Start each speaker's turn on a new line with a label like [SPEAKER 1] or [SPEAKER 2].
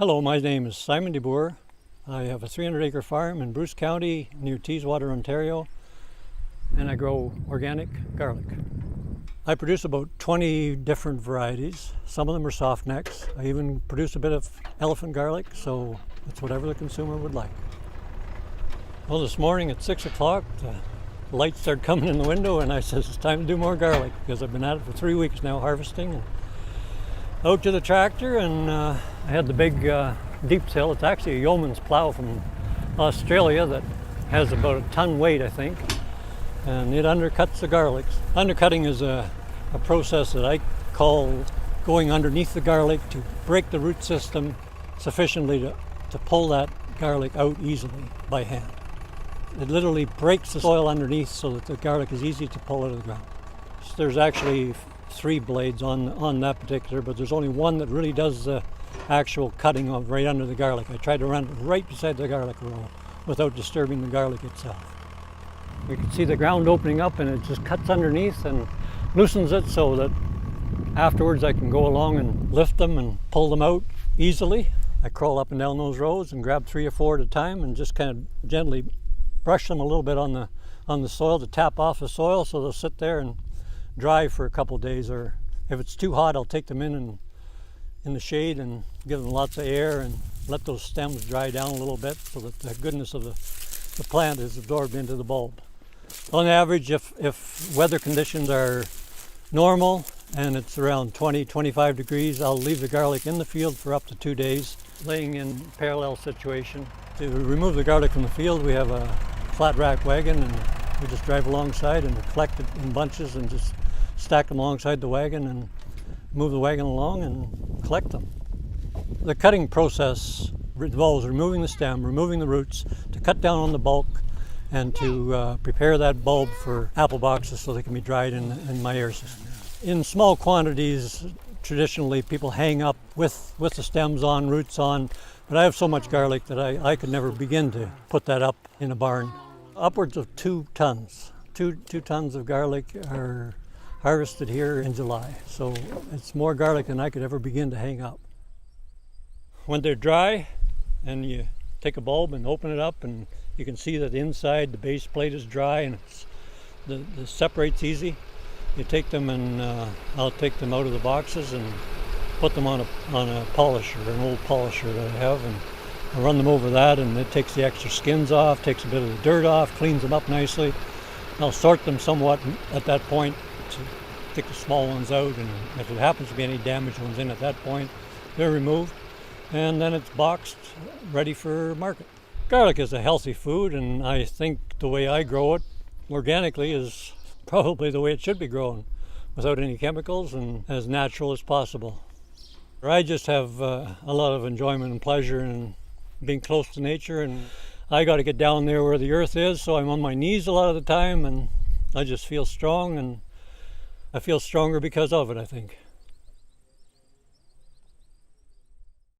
[SPEAKER 1] Hello, my name is Simon DeBoer. I have a 300-acre farm in Bruce County near Teeswater, Ontario, and I grow organic garlic. I produce about 20 different varieties. Some of them are soft necks. I even produce a bit of elephant garlic, so it's whatever the consumer would like. Well, this morning at 6 o'clock, the lights started coming in the window, and I said it's time to do more garlic because I've been at it for 3 weeks now harvesting. And out to the tractor, and I had the big deep till. It's actually a yeoman's plow from Australia that has about a ton weight, I think, and it undercuts the garlics. Undercutting is a process that I call going underneath the garlic to break the root system sufficiently to pull that garlic out easily by hand. It literally breaks the soil underneath so that the garlic is easy to pull out of the ground. So there's actually 3 blades on that particular, but there's only one that really does the actual cutting of right under the garlic. I tried to run it right beside the garlic row without disturbing the garlic itself. You can see the ground opening up, and it just cuts underneath and loosens it so that afterwards I can go along and lift them and pull them out easily. I crawl up and down those rows and grab 3 or 4 at a time and just kind of gently brush them a little bit on the soil to tap off the soil so they'll sit there and dry for a couple of days. Or if it's too hot, I'll take them in the shade and give them lots of air and let those stems dry down a little bit so that the goodness of the plant is absorbed into the bulb. On average, if weather conditions are normal and it's around 20-25 degrees, I'll leave the garlic in the field for up to 2 days, laying in parallel situation. To remove the garlic from the field, we have a flat rack wagon, and we just drive alongside and collect it in bunches and just stack them alongside the wagon and move the wagon along and collect them. The cutting process involves removing the stem, removing the roots, to cut down on the bulk, and to prepare that bulb for apple boxes so they can be dried in my air system. In small quantities, traditionally people hang up with the stems on, roots on, but I have so much garlic that I could never begin to put that up in a barn. Upwards of 2 tons. 2 tons of garlic are harvested here in July, so it's more garlic than I could ever begin to hang up. When they're dry, and you take a bulb and open it up, and you can see that inside the base plate is dry and the separates easy. You take them, and I'll take them out of the boxes and put them on a polisher, an old polisher that I have, and I run them over that, and it takes the extra skins off, takes a bit of the dirt off, cleans them up nicely. I'll sort them somewhat at that point to take the small ones out, and if there happens to be any damaged ones in at that point, they're removed, and then it's boxed, ready for market. Garlic is a healthy food, and I think the way I grow it organically is probably the way it should be grown, without any chemicals and as natural as possible. I just have a lot of enjoyment and pleasure in being close to nature, and I got to get down there where the earth is, so I'm on my knees a lot of the time, and I just feel strong, and I feel stronger because of it, I think.